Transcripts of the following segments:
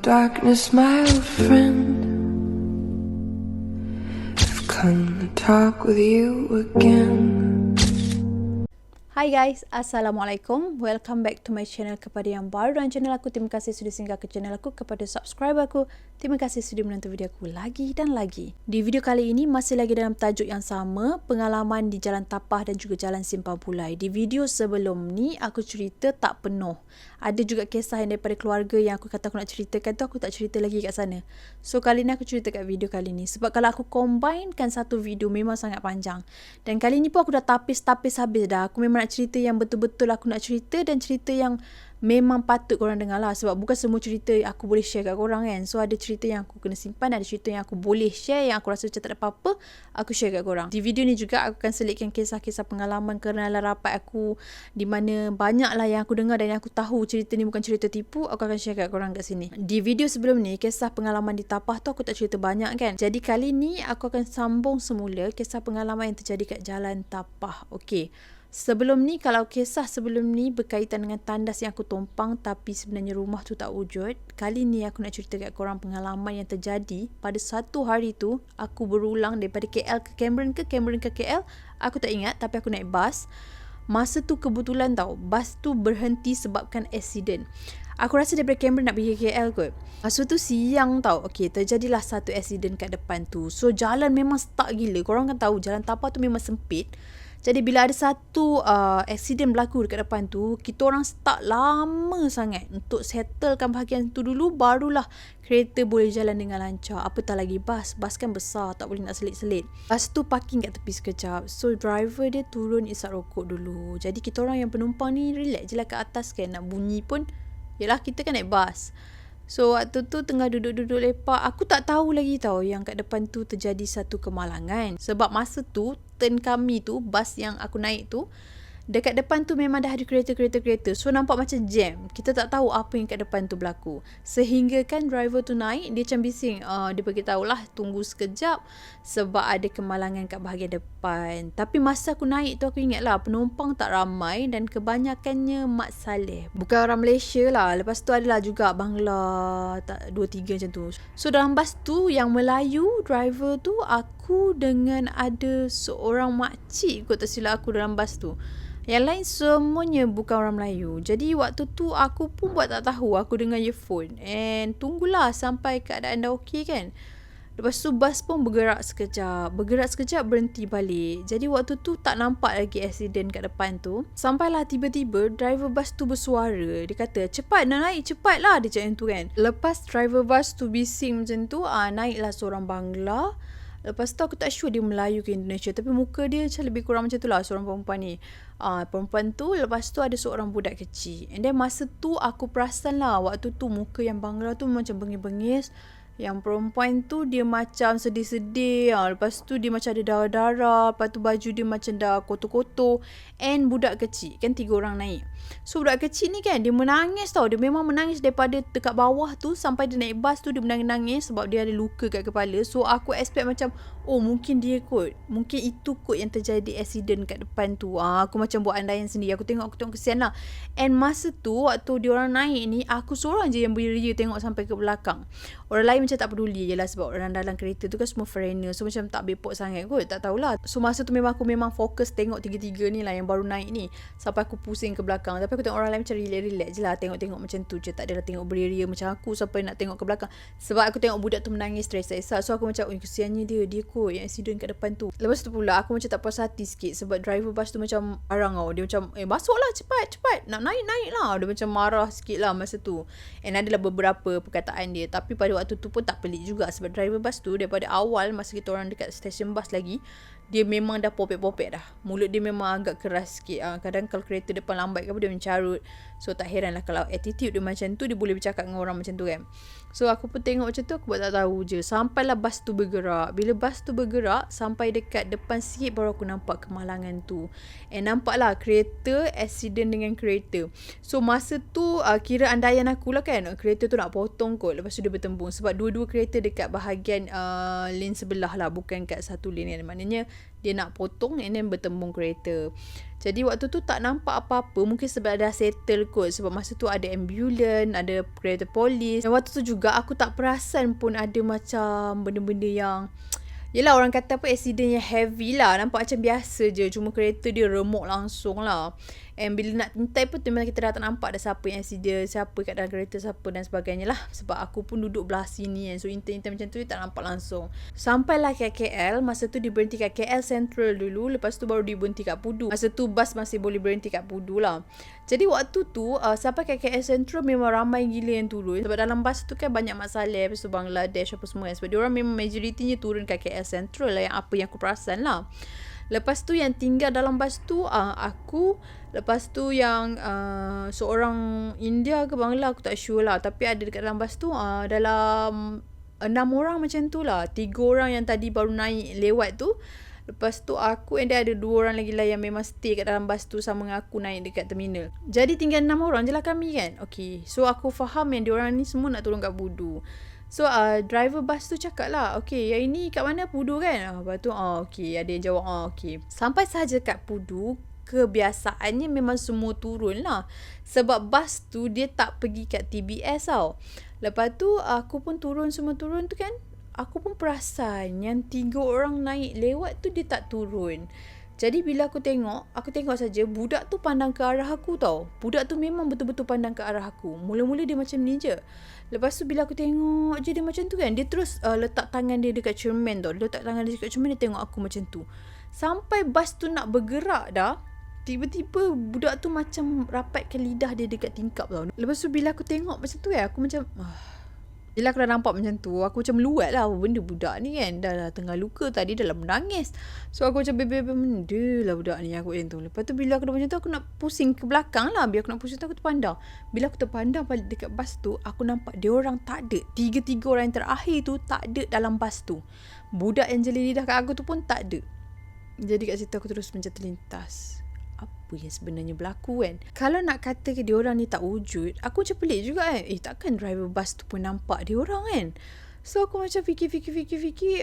Darkness, my old friend, I've come to talk with you again. Hai guys, Assalamualaikum. Welcome back to my channel. Kepada yang baru dalam channel aku, terima kasih sudah singgah ke channel aku. Kepada subscriber aku, terima kasih sudah menonton video aku lagi dan lagi. Di video kali ini masih lagi dalam tajuk yang sama, pengalaman di Jalan Tapah dan juga Jalan Simpang Pulai. Di video sebelum ni aku cerita tak penuh. Ada juga kisah yang daripada keluarga yang aku kata aku nak ceritakan tu, aku tak cerita lagi kat sana. So kali ni aku cerita kat video kali ni. Sebab kalau aku combinekan satu video memang sangat panjang. Dan kali ni pun aku dah tapis habis dah. Aku memang nak cerita yang betul-betul aku nak cerita dan cerita yang memang patut korang dengar lah. Sebab bukan semua cerita aku boleh share kat korang kan. So ada cerita yang aku kena simpan, ada cerita yang aku boleh share, yang aku rasa macam tak ada apa-apa, aku share kat korang. Di video ni juga aku akan selitkan kisah-kisah pengalaman kenalan rapat aku, di mana banyak lah yang aku dengar dan yang aku tahu cerita ni bukan cerita tipu. Aku akan share kat korang kat sini. Di video sebelum ni, kisah pengalaman di Tapah tu aku tak cerita banyak kan. Jadi kali ni aku akan sambung semula kisah pengalaman yang terjadi kat Jalan Tapah. Okey. Sebelum ni, kalau kisah sebelum ni berkaitan dengan tandas yang aku tumpang tapi sebenarnya rumah tu tak wujud. Kali ni aku nak cerita kat korang pengalaman yang terjadi pada satu hari tu. Aku berulang daripada KL ke Cameron ke KL. Aku tak ingat, tapi aku naik bas. Masa tu kebetulan tau, bas tu berhenti sebabkan accident. Aku rasa daripada Cameron nak pergi ke KL kot. Masa tu siang tau. Okay, terjadilah satu accident kat depan tu. So jalan memang stuck gila. Korang kan tahu jalan Tapah tu memang sempit. Jadi bila ada satu accident berlaku dekat depan tu, kita orang start lama sangat untuk settlekan bahagian tu dulu, barulah kereta boleh jalan dengan lancar. Apatah lagi bas. Bas kan besar, tak boleh nak selit-selit. Bas tu parking kat tepi sekejap. So driver dia turun isap rokok dulu. Jadi kita orang yang penumpang ni relax je lah kat atas kan. Nak bunyi pun, yelah kita kan naik bas. So waktu tu tengah duduk-duduk lepak, aku tak tahu lagi tau yang kat depan tu terjadi satu kemalangan. Sebab masa tu, turn kami tu, bas yang aku naik tu, dekat depan tu memang dah ada kereta. So nampak macam jam. Kita tak tahu apa yang kat depan tu berlaku. Sehingga kan driver tu naik, dia macam bising. Dia beritahu lah tunggu sekejap sebab ada kemalangan kat bahagian depan. Tapi masa aku naik tu aku ingat lah penumpang tak ramai dan kebanyakannya Mat Saleh. Bukan orang Malaysia lah. Lepas tu adalah juga Bangla, 2-3 macam tu. So dalam bas tu yang Melayu driver tu, aku dengan ada seorang makcik kot tak silap aku dalam bas tu. Yang lain semuanya bukan orang Melayu. Jadi waktu tu aku pun buat tak tahu. Aku dengar earphone. And tunggulah sampai keadaan dah okey kan. Lepas tu bas pun bergerak sekejap, berhenti balik. Jadi waktu tu tak nampak lagi accident kat depan tu. Sampailah tiba-tiba driver bas tu bersuara. Dia kata, cepat nak naik, cepat lah. Dia cakap tu kan. Lepas driver bas tu bising macam tu, naiklah seorang Bangla. Lepas tu aku tak sure dia Melayu ke Indonesia, tapi muka dia macam lebih kurang macam tu lah, seorang perempuan ni. Perempuan tu, lepas tu ada seorang budak kecil. And then masa tu aku perasan lah, waktu tu muka yang Bangla tu macam bengis-bengis. Yang perempuan tu dia macam sedih-sedih. Lepas tu dia macam ada darah-darah. Lepas tu baju dia macam dah kotor-kotor. And budak kecil. Kan 3 orang naik. So budak kecil ni kan dia menangis tau. Dia memang menangis daripada dekat bawah tu sampai dia naik bas tu dia menangis-nangis sebab dia ada luka kat kepala. So aku expect macam, oh mungkin dia kot. Mungkin itu kot yang terjadi accident kat depan tu. Aku macam buat andaian sendiri. Aku tengok kesian lah. And masa tu waktu dia orang naik ni, aku seorang je yang beria tengok sampai ke belakang. Orang lain macam tak peduli je lah sebab orang dalam kereta tu kan semua foreigner. So macam tak bepok sangat kot. Tak tahulah. So masa tu memang aku fokus tengok tiga-tiga ni lah yang baru naik ni. Sampai aku pusing ke belakang. Tapi aku tengok orang lain macam relax je lah. Tengok-tengok macam tu je. Tak adalah tengok beria macam aku sampai nak tengok ke belakang. Sebab aku tengok budak tu menangis teresa-esa. So aku macam, kesiannya dia. Dia kot yang accident kat depan tu. Lepas tu pula aku macam tak puas hati sikit. Sebab driver bas tu macam arang tau. Dia macam, masuklah cepat. Nak naik lah. Dia macam marah sikit lah masa tu. And adalah beberapa perkataan dia. Tapi pada waktu tu pun tak pelik juga sebab driver bas tu daripada awal masa kita orang dekat stesen bas lagi, dia memang dah popek-popek dah. Mulut dia memang agak keras sikit. Kadang kalau kereta depan lambat ke apa, dia mencarut. So tak heran lah kalau attitude dia macam tu, dia boleh bercakap dengan orang macam tu kan. So aku pun tengok macam tu, aku buat tak tahu je. Sampailah bas tu bergerak. Bila bas tu bergerak, sampai dekat depan sikit baru aku nampak kemalangan tu. Nampaklah kereta accident dengan kereta. So masa tu kira andaian aku lah kan, kereta tu nak potong kot. Lepas tu dia bertembung. Sebab dua-dua kereta dekat bahagian lane sebelah lah, bukan kat satu lane kan. Maknanya dia nak potong and then bertembung kereta. Jadi waktu tu tak nampak apa-apa. Mungkin sebab dah settle kot. Sebab masa tu ada ambulans, ada kereta polis. Dan waktu tu juga aku tak perasan pun ada macam benda-benda yang, yelah orang kata apa, accident yang heavy lah. Nampak macam biasa je. Cuma kereta dia remuk langsung lah. And bila nak tintai pun memang kita dah tak nampak dah siapa yang accident, siapa kat dalam kereta, siapa dan sebagainya lah. Sebab aku pun duduk belah sini kan. So intai-intai macam tu dia tak nampak langsung. Sampailah kat KL. Masa tu dia berhenti kat KL Central dulu. Lepas tu baru dia berhenti kat Pudu. Masa tu bas masih boleh berhenti kat Pudu lah. Jadi waktu tu sampai kat KL Central memang ramai gila yang turun. Sebab dalam bas tu kan banyak mak Saleh, lepas tu Bangladesh apa semua kan. Sebab diorang memang majoritinya turun kat KL Central lah, yang apa yang aku perasan lah. Lepas tu yang tinggal dalam bas tu aku, lepas tu yang seorang India ke Bangla aku tak sure lah, tapi ada dekat dalam bas tu dalam 6 orang macam tu lah. 3 orang yang tadi baru naik lewat tu, lepas tu aku and dia ada 2 orang lagi lah yang memang stay kat dalam bas tu sama dengan aku naik dekat terminal. Jadi tinggal 6 orang je lah kami kan. Okay, so aku faham yang diorang ni semua nak turun kat Pudu. So driver bas tu cakap lah, okay yang ini kat mana, Pudu kan? Lepas tu okay, ada yang jawab okay. Sampai sahaja kat Pudu, kebiasaannya memang semua turun lah. Sebab bas tu dia tak pergi kat TBS tau. Lepas tu aku pun turun, semua turun tu kan. Aku pun perasan yang 3 orang naik lewat tu dia tak turun. Jadi bila aku tengok saja budak tu pandang ke arah aku tau. Budak tu memang betul-betul pandang ke arah aku. Mula-mula dia macam ni je. Lepas tu bila aku tengok je dia macam tu kan, dia terus letak tangan dia dekat cermin tau. Dia letak tangan dia dekat cermin, dia tengok aku macam tu. Sampai bas tu nak bergerak dah, tiba-tiba budak tu macam rapatkan lidah dia dekat tingkap tau. Lepas tu bila aku tengok macam tu kan, aku macam bila aku dah nampak macam tu, aku macam meluat lah. Apa benda budak ni kan, dah tengah luka, tadi dah menangis. So aku macam benda lah budak ni, aku macam tu. Lepas tu bila aku dah macam tu, aku nak pusing ke belakang lah. Bila aku nak pusing tu, aku terpandang. Bila aku terpandang balik dekat bas tu, aku nampak dia orang tak ada. 3 orang yang terakhir tu tak ada dalam bas tu. Budak yang jeli lidah kat aku tu pun tak ada. Jadi kat situ aku terus macam terlintas, apa yang sebenarnya berlaku kan. Kalau nak kata ke diorang ni tak wujud, aku macam pelik juga kan. Takkan driver bus tu pun nampak diorang kan. So aku macam fikir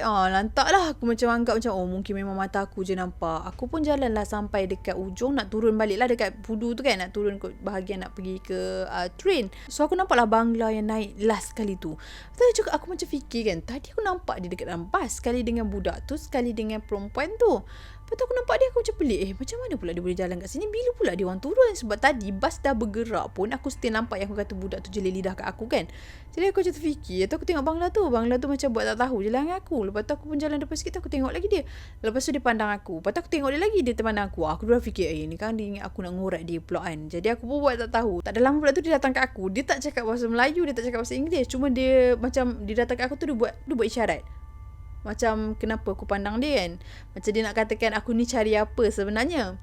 lantak lah. Aku macam anggap macam mungkin memang mata aku je nampak. Aku pun jalan lah sampai dekat ujung, nak turun balik lah dekat Pudu tu kan. Nak turun ke bahagian nak pergi ke train. So aku nampak lah Bangla yang naik last kali tu. Tadi juga aku macam fikir kan, tadi aku nampak dia dekat dalam bas, sekali dengan budak tu, sekali dengan perempuan tu. Lepas tu aku nampak dia, aku macam pelik. Macam mana pula dia boleh jalan kat sini? Bila pula dia orang turun? Sebab tadi bas dah bergerak pun, aku still nampak yang aku kata budak tu jeli lidah kat aku kan. Jadi aku macam terfikir. Lepas tu aku tengok Bangla tu macam buat tak tahu jalan dengan aku. Lepas tu aku pun jalan depan sikit, aku tengok lagi dia. Lepas tu dia pandang aku. Lepas tu aku tengok dia lagi, dia terpandang aku. Aku dah fikir, ni kan dia ingat aku nak ngorat dia pula kan. Jadi aku pun buat tak tahu. Tak ada lama pula tu dia datang kat aku. Dia tak cakap bahasa Melayu, dia tak cakap bahasa Inggeris. Cuma dia macam, dia datang kat aku tu, dia buat isyarat. Macam kenapa aku pandang dia kan. Macam dia nak katakan aku ni cari apa sebenarnya.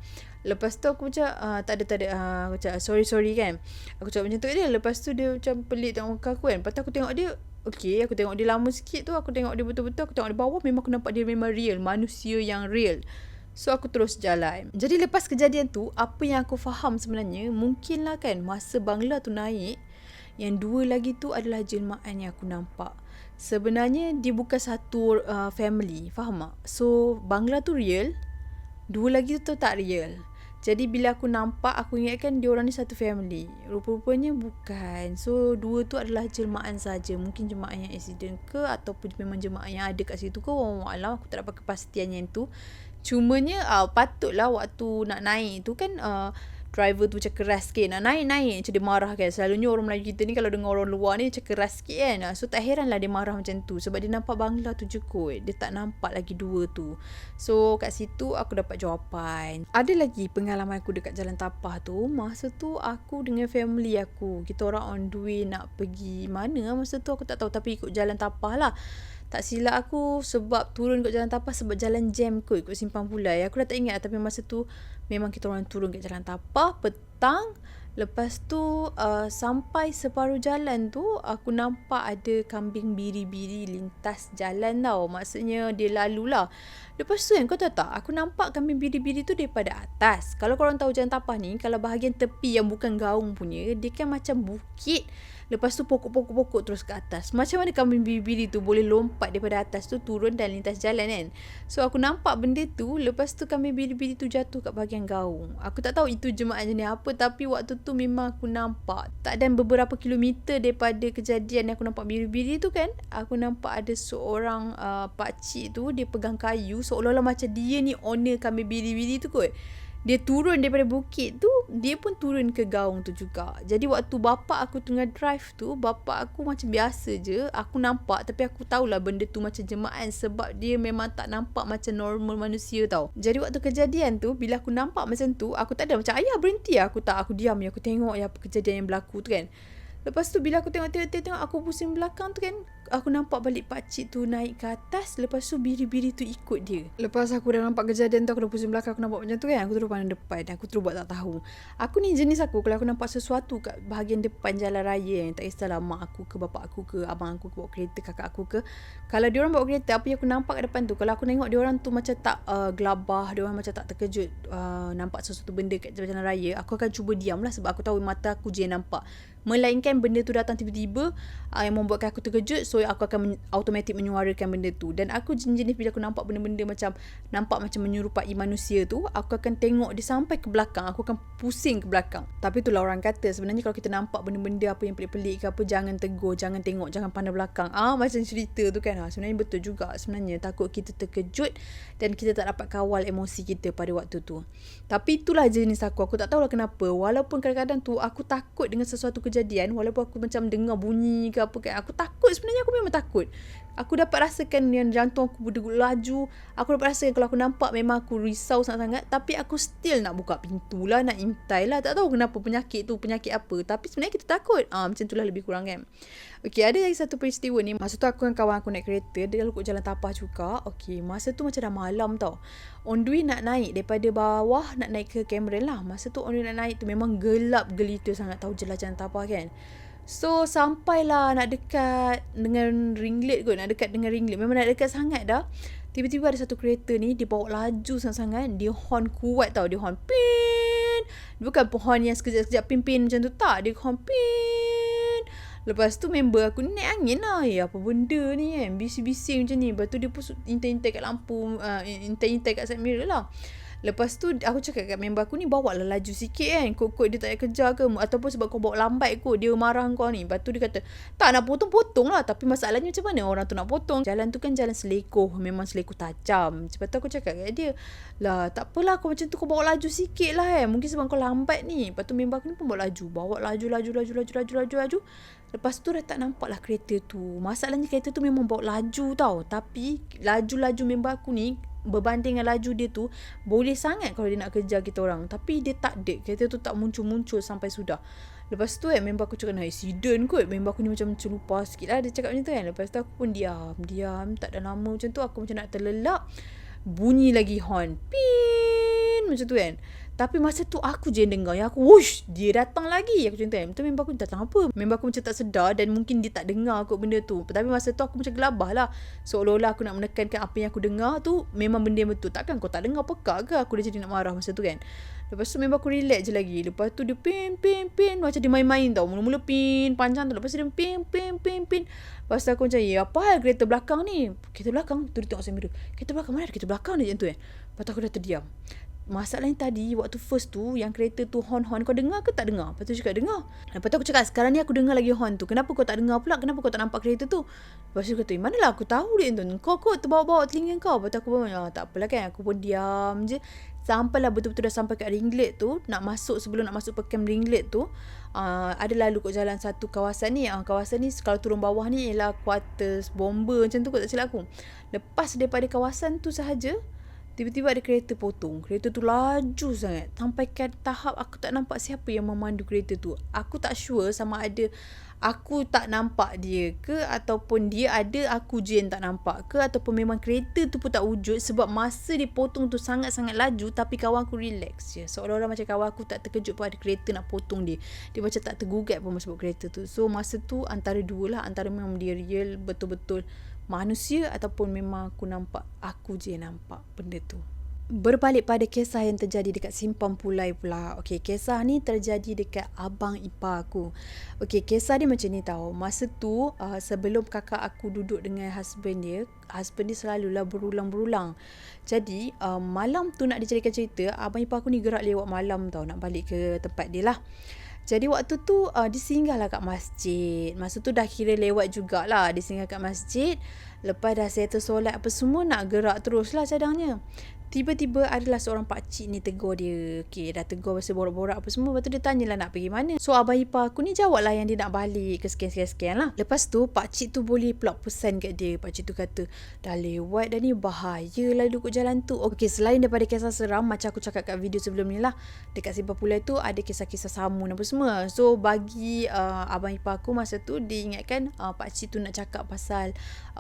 Lepas tu aku macam tak ada aku cakap sorry kan. Aku cakap macam tu dia. Lepas tu dia macam pelik tengok muka aku kan. Lepas tu aku tengok dia, okay, aku tengok dia lama sikit tu, aku tengok dia betul-betul, aku tengok di bawah, memang aku nampak dia memang real, manusia yang real. So aku terus jalan. Jadi lepas kejadian tu, apa yang aku faham sebenarnya, mungkinlah kan masa Bangla tu naik, yang 2 lagi tu adalah jelmaan yang aku nampak. Sebenarnya dia bukan satu family, faham tak? So Bangla tu real, 2 lagi tu tak real. Jadi bila aku nampak, aku ingatkan dia orang ni satu family. Rupa-rupanya bukan. So 2 tu adalah jelmaan saja. Mungkin jemaah yang accident ke, ataupun memang jemaah yang ada kat situ ke, wallahualam, aku tak dapat kepastian yang tu. Cumanya patutlah waktu nak naik tu kan, driver tu macam keras sikit. Nak naik macam dia marah kan. Selalunya orang Melayu kita ni kalau dengar orang luar ni macam keras sikit kan. So tak heran lah dia marah macam tu. Sebab dia nampak Bangla tu je kot. Dia tak nampak lagi 2 tu. So kat situ aku dapat jawapan. Ada lagi pengalaman aku dekat Jalan Tapah tu. Masa tu aku dengan family aku, kita orang on the way nak pergi mana. Masa tu aku tak tahu, tapi ikut Jalan Tapah lah. Tak silap aku sebab turun kat Jalan Tapah sebab jalan jam kot, ikut Simpang Pulai. Aku dah tak ingat, tapi masa tu memang kita orang turun kat Jalan Tapah petang. Lepas tu sampai separuh jalan tu aku nampak ada kambing biri-biri lintas jalan tau. Maksudnya dia lalu lah. Lepas tu kan, kau tahu tak, aku nampak kambing biri-biri tu daripada atas. Kalau korang tahu Jalan Tapah ni, kalau bahagian tepi yang bukan gaung punya, dia kan macam bukit. Lepas tu pokok-pokok terus ke atas. Macam mana kambing biri-biri tu boleh lompat daripada atas tu turun dan lintas jalan kan. So aku nampak benda tu. Lepas tu kambing biri-biri tu jatuh kat bahagian gaung. Aku tak tahu itu jemaah jenis apa, tapi waktu tu memang aku nampak. Tak dan beberapa kilometer daripada kejadian yang aku nampak biri-biri tu kan, aku nampak ada seorang pakcik tu, dia pegang kayu seolah-olah macam dia ni owner kambing biri-biri tu kot. Dia turun daripada bukit tu, dia pun turun ke gaung tu juga. Jadi waktu bapak aku tengah drive tu, bapak aku macam biasa je. Aku nampak, tapi aku tahulah benda tu macam jemaah sebab dia memang tak nampak macam normal manusia tau. Jadi waktu kejadian tu, bila aku nampak macam tu, aku tak ada macam, ayah berhenti. Aku diam ya, aku tengok ya apa kejadian yang berlaku tu kan. Lepas tu bila aku tengok, aku pusing belakang tu kan, aku nampak balik pakcik tu naik ke atas. Lepas tu biri-biri tu ikut dia. Lepas aku dah nampak kejadian tu, aku dah pusing belakang, aku nampak macam tu kan, aku terus pandang depan. Aku terus buat tak tahu. Aku ni jenis aku, kalau aku nampak sesuatu kat bahagian depan jalan raya, yang tak kisahlah mak aku ke, bapak aku ke, abang aku ke bawa kereta, kakak aku ke, kalau diorang bawa kereta, apa yang aku nampak kat depan tu, kalau aku tengok diorang tu macam tak gelabah, diorang macam tak terkejut nampak sesuatu benda kat jalan raya, aku akan cuba diam lah, sebab aku tahu mata aku je yang nampak. Melainkan benda tu datang tiba-tiba yang membuatkan aku terkejut, so aku akan automatik menyuarakan benda tu. Dan aku jenis bila aku nampak benda-benda macam nampak macam menyerupai manusia tu, aku akan tengok dia sampai ke belakang, aku akan pusing ke belakang. Tapi itulah orang kata, sebenarnya kalau kita nampak benda-benda apa yang pelik-pelik ke apa, jangan tegur, jangan tengok, jangan pandang belakang. Macam cerita tu kan. Sebenarnya betul juga. Sebenarnya takut kita terkejut dan kita tak dapat kawal emosi kita pada waktu tu. Tapi itulah jenis aku. Aku tak tahulah kenapa. Walaupun kadang-kadang tu aku takut dengan sesuatu kejadian, walaupun aku macam dengar bunyi ke apa kan, aku takut. Sebenarnya aku memang takut. Aku dapat rasakan yang jantung aku berdegup laju. Aku dapat rasakan kalau aku nampak memang aku risau sangat-sangat. Tapi aku still nak buka pintu lah, nak intai lah. Tak tahu kenapa penyakit tu, penyakit apa. Tapi sebenarnya kita takut. Macam tu lah lebih kurang kan. Okay, ada lagi satu peristiwa ni. Masa tu aku dengan kawan aku naik kereta. Dia lalu jalan tapak juga. Okay, masa tu macam dah malam tau. On the way nak naik daripada bawah, nak naik ke Cameron lah. Masa tu on the way nak naik tu memang gelap gelita sangat, tahu je lah jalan tapak kan. So sampailah nak dekat dengan ringlet kot. Nak dekat dengan ringlet, memang nak dekat sangat dah. Tiba-tiba ada satu kereta ni, dia bawa laju sangat-sangat. Dia horn kuat tau. Dia horn pin. Bukan horn yang sekejap-sekejap pin-pin macam tu, tak. Dia horn pin. Lepas tu member aku ni naik angin lah. Apa benda ni kan, bising-bising macam ni. Lepas tu dia pun intai-intai kat lampu, intai-intai kat side mirror lah. Lepas tu aku cakap kat member aku ni, bawa lah laju sikit kan, kot-kot dia tak payah kejar ke, ataupun sebab kau bawa lambat kot dia marah kau ni. Lepas tu dia kata, tak nak potong-potong lah. Tapi masalahnya macam mana orang tu nak potong? Jalan tu kan jalan selekoh, memang selekoh tajam. Lepas tu aku cakap kat dia, lah tak apalah kau macam tu, kau bawa laju sikit lah kan, mungkin sebab kau lambat ni. Lepas tu member aku ni pun bawa laju. Lepas tu dah tak nampak lah kereta tu. Masalahnya kereta tu memang bawa laju tau, tapi laju-laju member aku ni berbanding dengan laju dia tu boleh sangat kalau dia nak kejar kita orang. Tapi dia tak ada, kereta tu tak muncul-muncul sampai sudah. Lepas tu member aku cakap nak accident kot. Member aku ni macam lupa sikit lah dia cakap macam tu kan. Lepas tu aku pun diam. Tak ada lama macam tu aku macam nak terlelap, bunyi lagi horn pin macam tu kan. Tapi masa tu aku je yang dengar, yang aku wush, dia datang lagi. Aku macam tu kan. Betul member aku datang apa? Member aku macam tak sedar dan mungkin dia tak dengar kot benda tu. Tapi masa tu aku macam gelabah lah. Seolah-olah aku nak menekankan apa yang aku dengar tu memang benda yang betul. Takkan kau tak dengar, pekak ke aku dah jadi nak marah masa tu kan. Lepas tu member aku relax je lagi. Lepas tu dia pin. Macam dia main-main tau. Mula-mula pin panjang tu. Lepas tu dia pin. Lepas tu aku macam, apa hal kereta belakang ni? Kereta belakang? Tu dia tengok side mirror. Kereta belakang? Mana ada kereta belakang ni? Macam tu kan. Lepas tu aku dah terdiam. Masalahnya tadi waktu first tu yang kereta tu horn-horn, kau dengar ke tak dengar? Lepas tu cakap dengar. Lepas tu aku cakap sekarang ni aku dengar lagi horn tu, kenapa kau tak dengar pula? Kenapa kau tak nampak kereta tu? Lepas tu kata, manalah aku tahu dia tu, kau kot terbawa-bawa telinga kau. Lepas tu aku pun tak apalah kan, aku pun diam je. Sampailah betul-betul dah sampai kat ringlet tu, sebelum nak masuk pekan ringlet tu, ada lalu kot jalan satu kawasan ni. Kawasan ni kalau turun bawah ni ialah quarters bomber macam tu kot, tak silap aku. Lepas daripada kawasan tu sahaja, tiba-tiba ada kereta potong. Kereta tu laju sangat. Sampai ke tahap aku tak nampak siapa yang memandu kereta tu. Aku tak sure sama ada aku tak nampak dia ke, ataupun dia ada, aku je yang tak nampak ke, ataupun memang kereta tu pun tak wujud. Sebab masa dia potong tu sangat-sangat laju, tapi kawan aku relax je. Seolah-olah macam kawan aku tak terkejut pun ada kereta nak potong dia. Dia macam tak tergugat pun sebab kereta tu. So masa tu antara dua lah. Antara memang dia real betul-betul manusia, ataupun memang aku je yang nampak benda tu. Berbalik pada kisah yang terjadi dekat Simpang Pulai pula. Okey, kisah ni terjadi dekat abang ipar aku. Okey, kisah dia macam ni tau. Masa tu sebelum kakak aku duduk dengan husband dia selalulah berulang-berulang. Jadi malam tu nak dijadikan cerita, abang ipar aku ni gerak lewat malam tau, nak balik ke tempat dia lah. Jadi waktu tu dia singgahlah kat masjid. Masa tu dah kira lewat jugalah. Dia singgah kat masjid. Lepas dah settle solat apa semua, nak gerak terus lah cadangnya. Tiba-tiba adalah seorang pakcik ni tegur dia. Okay, dah tegur pasal borak-borak apa semua. Lepas tu dia tanyalah nak pergi mana. So abang ipar aku ni jawab lah yang dia nak balik ke sekian-sekian lah. Lepas tu pakcik tu boleh pula pesan kat dia. Pakcik tu kata, dah lewat dah ni, bahaya lah duduk jalan tu. Okay, selain daripada kisah seram, macam aku cakap kat video sebelum ni lah, dekat Simpang Pulai tu ada kisah-kisah samun apa semua. So bagi abang ipar aku masa tu, dia ingatkan pakcik tu nak cakap pasal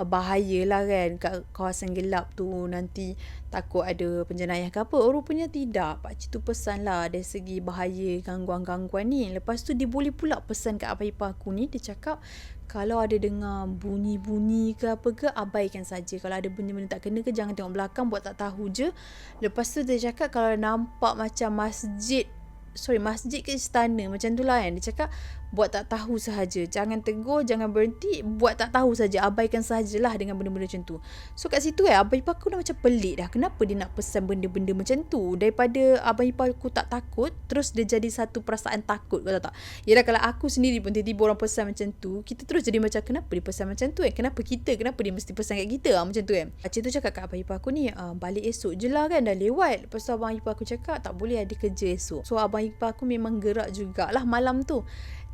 bahaya lah kan kat kawasan gelap tu, nanti takut ada penjenayah ke apa. Rupanya tidak. Pakcik tu pesan lah dari segi bahaya gangguan-gangguan ni. Lepas tu dia boleh pula pesan kat abang ipar aku ni, dia cakap kalau ada dengar bunyi-bunyi ke apa ke, abaikan saja. Kalau ada benda-benda tak kena ke, jangan tengok belakang, buat tak tahu je. Lepas tu dia cakap kalau nampak macam masjid ke istana macam tu lah kan, dia cakap buat tak tahu sahaja, jangan tegur, jangan berhenti, buat tak tahu saja, abaikan sahajalah dengan benda-benda macam tu. So kat situ abang ipar aku dah macam pelik dah, kenapa dia nak pesan benda-benda macam tu. Daripada abang ipar aku tak takut, terus dia jadi satu perasaan takut, kau tahu tak. Yalah, kalau aku sendiri pun tiba-tiba orang pesan macam tu, kita terus jadi macam kenapa dia pesan macam tu kenapa dia mesti pesan kat kita macam tu kan. Pakcik tu cakap kat abang ipar aku ni, balik esok je lah kan, dah lewat. Lepas tu abang ipar aku cakap tak boleh, ada kerja esok. So abang ipar aku memang gerak jugalah malam tu.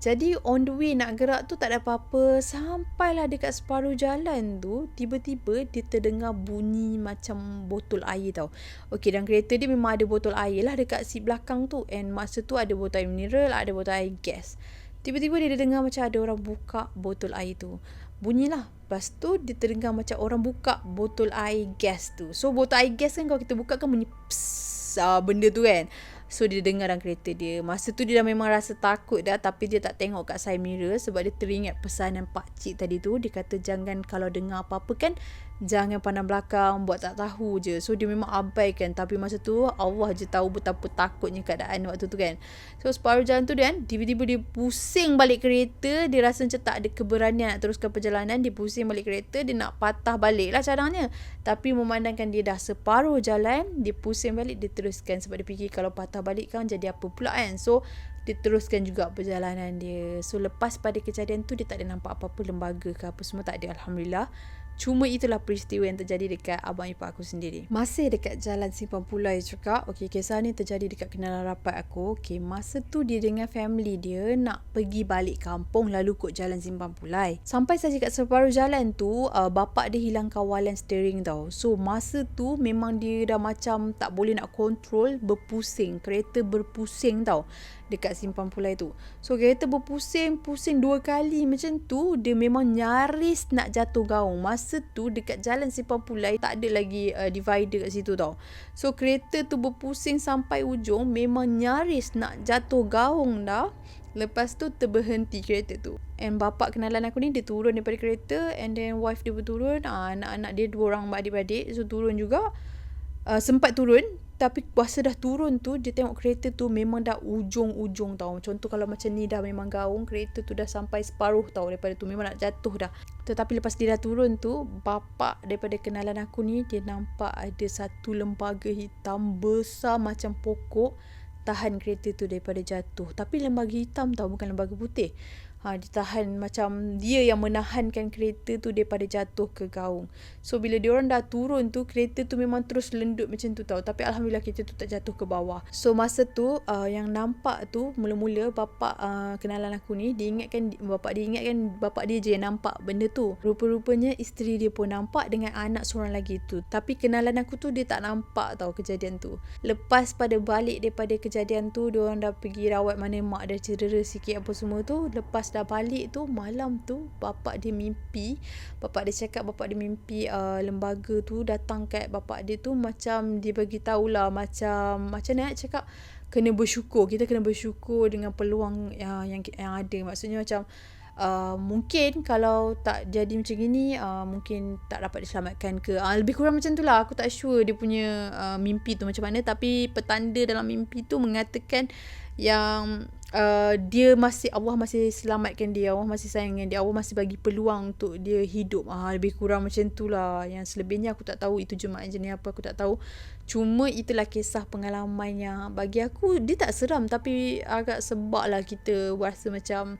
Jadi on the way nak gerak tu tak ada apa-apa. Sampailah dekat separuh jalan tu, tiba-tiba dia terdengar bunyi macam botol air tau. Okey, dalam kereta dia memang ada botol air lah dekat seat belakang tu. And masa tu ada botol air mineral, ada botol air gas. Tiba-tiba dia dengar macam ada orang buka botol air tu. Bunyilah. Lepas tu dia terdengar macam orang buka botol air gas tu. So botol air gas kan kalau kita buka kan bunyi psss, benda tu kan. So dia dengar dalam kereta dia. Masa tu dia dah memang rasa takut dah, tapi dia tak tengok kat side mirror sebab dia teringat pesanan pakcik tadi tu. Dia kata jangan kalau dengar apa-apa kan, jangan pandang belakang, buat tak tahu je. So dia memang abaikan. Tapi masa tu Allah je tahu betapa takutnya keadaan waktu tu kan. So separuh jalan tu kan, tiba-tiba dia pusing balik kereta. Dia rasa macam tak ada keberanian nak teruskan perjalanan. Dia pusing balik kereta, dia nak patah balik lah cadangnya. Tapi memandangkan dia dah separuh jalan, dia pusing balik, dia teruskan. Sebab dia fikir kalau patah balik kan jadi apa pula kan. So dia teruskan juga perjalanan dia. So lepas pada kejadian tu, dia tak ada nampak apa-apa lembaga ke apa semua, tak ada, Alhamdulillah. Cuma itulah peristiwa yang terjadi dekat abang ipar aku sendiri. Masih dekat jalan Simpang Pulai juga. Okey, kisah ni terjadi dekat kenalan rapat aku. Okey, masa tu dia dengan family dia nak pergi balik kampung, lalu kod jalan Simpang Pulai. Sampai saja kat separuh jalan tu, bapak dia hilang kawalan steering tau. So masa tu memang dia dah macam tak boleh nak kontrol, berpusing. Kereta berpusing tau dekat Simpang Pulai tu. So kereta berpusing-pusing 2 kali macam tu, dia memang nyaris nak jatuh gaung. Masa tu dekat jalan Simpang Pulai tak ada lagi divider kat situ tau. So kereta tu berpusing sampai ujung, memang nyaris nak jatuh gaung dah. Lepas tu terberhenti kereta tu. And bapak kenalan aku ni, dia turun daripada kereta, and then wife dia pun turun. Anak-anak dia 2 orang adik-beradik, so turun juga. Sempat turun, tapi masa dah turun tu, dia tengok kereta tu memang dah ujung-ujung tau. Contoh kalau macam ni dah memang gaung, kereta tu dah sampai separuh tau daripada tu, memang nak jatuh dah. Tetapi lepas dia dah turun tu, bapak daripada kenalan aku ni, dia nampak ada satu lembaga hitam besar macam pokok tahan kereta tu daripada jatuh. Tapi lembaga hitam tau, bukan lembaga putih. Ditahan, macam dia yang menahankan kereta tu daripada jatuh ke gaung. So bila diorang dah turun tu, kereta tu memang terus lendut macam tu tau. Tapi Alhamdulillah kereta tu tak jatuh ke bawah. So masa tu yang nampak tu, mula-mula bapak kenalan aku ni, bapak dia ingatkan bapak dia je yang nampak benda tu. Rupa-rupanya isteri dia pun nampak dengan anak seorang lagi tu. Tapi kenalan aku tu, dia tak nampak tau kejadian tu. Lepas pada balik daripada kejadian tu, diorang dah pergi rawat, mana mak dah cedera sikit apa semua tu. Lepas dah balik tu, malam tu bapak dia mimpi lembaga tu datang kat bapak dia tu, macam dia bagi tahulah macam nak cakap kena bersyukur, kita kena bersyukur dengan peluang yang ada. Maksudnya macam mungkin kalau tak jadi macam gini, mungkin tak dapat diselamatkan ke. Lebih kurang macam tu lah. Aku tak sure dia punya mimpi tu macam mana. Tapi petanda dalam mimpi tu mengatakan yang dia masih, Allah masih selamatkan dia, Allah masih sayangkan dia, Allah masih bagi peluang untuk dia hidup. Lebih kurang macam tu lah. Yang selebihnya aku tak tahu itu jemaah jenis apa, aku tak tahu. Cuma itulah kisah pengalaman yang bagi aku dia tak seram, tapi agak sebab lah kita rasa macam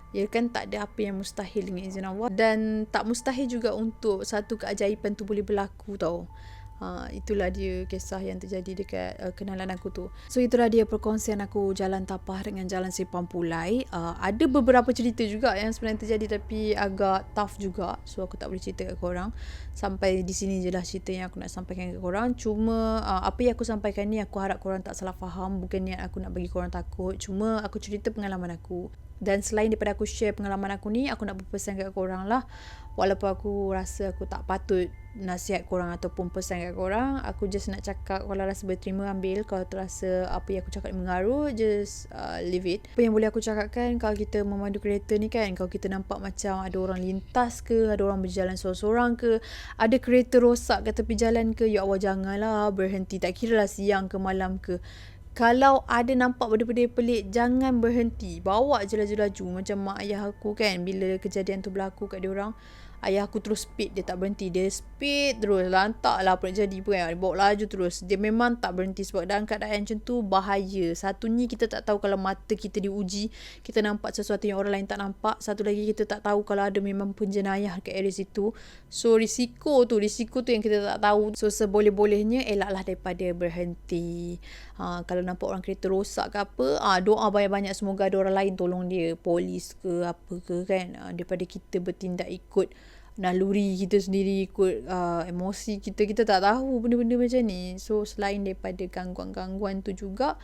ya kan, tak ada apa yang mustahil dengan izin Allah, dan tak mustahil juga untuk satu keajaiban tu boleh berlaku tau. Itulah dia kisah yang terjadi dekat kenalan aku tu. So itulah dia perkongsian aku jalan tapah dengan jalan Simpang Pulai. Ada beberapa cerita juga yang sebenarnya terjadi tapi agak tough juga, so aku tak boleh cerita kat korang. Sampai di sini je lah cerita yang aku nak sampaikan kat korang. Cuma apa yang aku sampaikan ni, aku harap korang tak salah faham. Bukan niat aku nak bagi korang takut, cuma aku cerita pengalaman aku. Dan selain daripada aku share pengalaman aku ni, aku nak berpesan kat korang lah. Walaupun aku rasa aku tak patut nasihat korang ataupun pesan kat korang, aku just nak cakap, kalau rasa berterima ambil, kalau terasa apa yang aku cakap mengaruh, just leave it. Apa yang boleh aku cakapkan, kalau kita memandu kereta ni kan, kalau kita nampak macam ada orang lintas ke, ada orang berjalan seorang-seorang ke, ada kereta rosak kat tepi jalan ke, ya Allah janganlah berhenti. Tak kira lah siang ke malam ke. Kalau ada nampak benda-benda pelik, jangan berhenti. Bawa je laju-laju. Macam mak ayah aku kan, bila kejadian tu berlaku kat diorang, ayah aku terus speed, dia tak berhenti. Dia speed terus, lantak lah apa nak jadi pun kan. Dia bawa laju terus. Dia memang tak berhenti sebab dalam keadaan macam tu bahaya. Satunya kita tak tahu kalau mata kita diuji, kita nampak sesuatu yang orang lain tak nampak. Satu lagi kita tak tahu kalau ada memang penjenayah kat area situ. So risiko tu yang kita tak tahu. So seboleh-bolehnya elaklah daripada berhenti. Kalau nampak orang kereta rosak ke apa, doa banyak-banyak semoga ada orang lain tolong dia, polis ke apa ke kan, daripada kita bertindak ikut naluri kita sendiri, ikut emosi kita tak tahu benda-benda macam ni. So selain daripada gangguan-gangguan tu juga,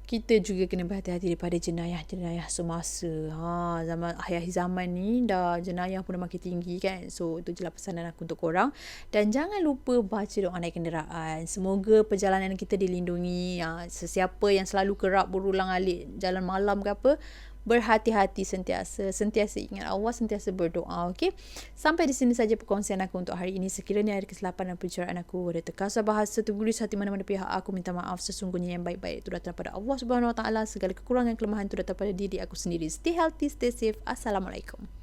kita juga kena berhati-hati daripada jenayah-jenayah semasa. Akhir zaman ni dah jenayah pun dah makin tinggi kan. So itu je lah pesanan aku untuk korang. Dan jangan lupa baca doa naik kenderaan. Semoga perjalanan kita dilindungi. Sesiapa yang selalu kerap berulang-alik jalan malam ke apa, berhati-hati sentiasa ingat Allah, sentiasa berdoa. Okay, sampai di sini saja perkongsian aku untuk hari ini. Sekiranya ada kesilapan dan pencerahan aku, ada terkasar bahasa, terguris hati mana-mana pihak, aku minta maaf. Sesungguhnya yang baik-baik itu datang daripada Allah Subhanahu Wa Taala. Segala kekurangan kelemahan itu datang daripada diri aku sendiri. Stay healthy, stay safe. Assalamualaikum.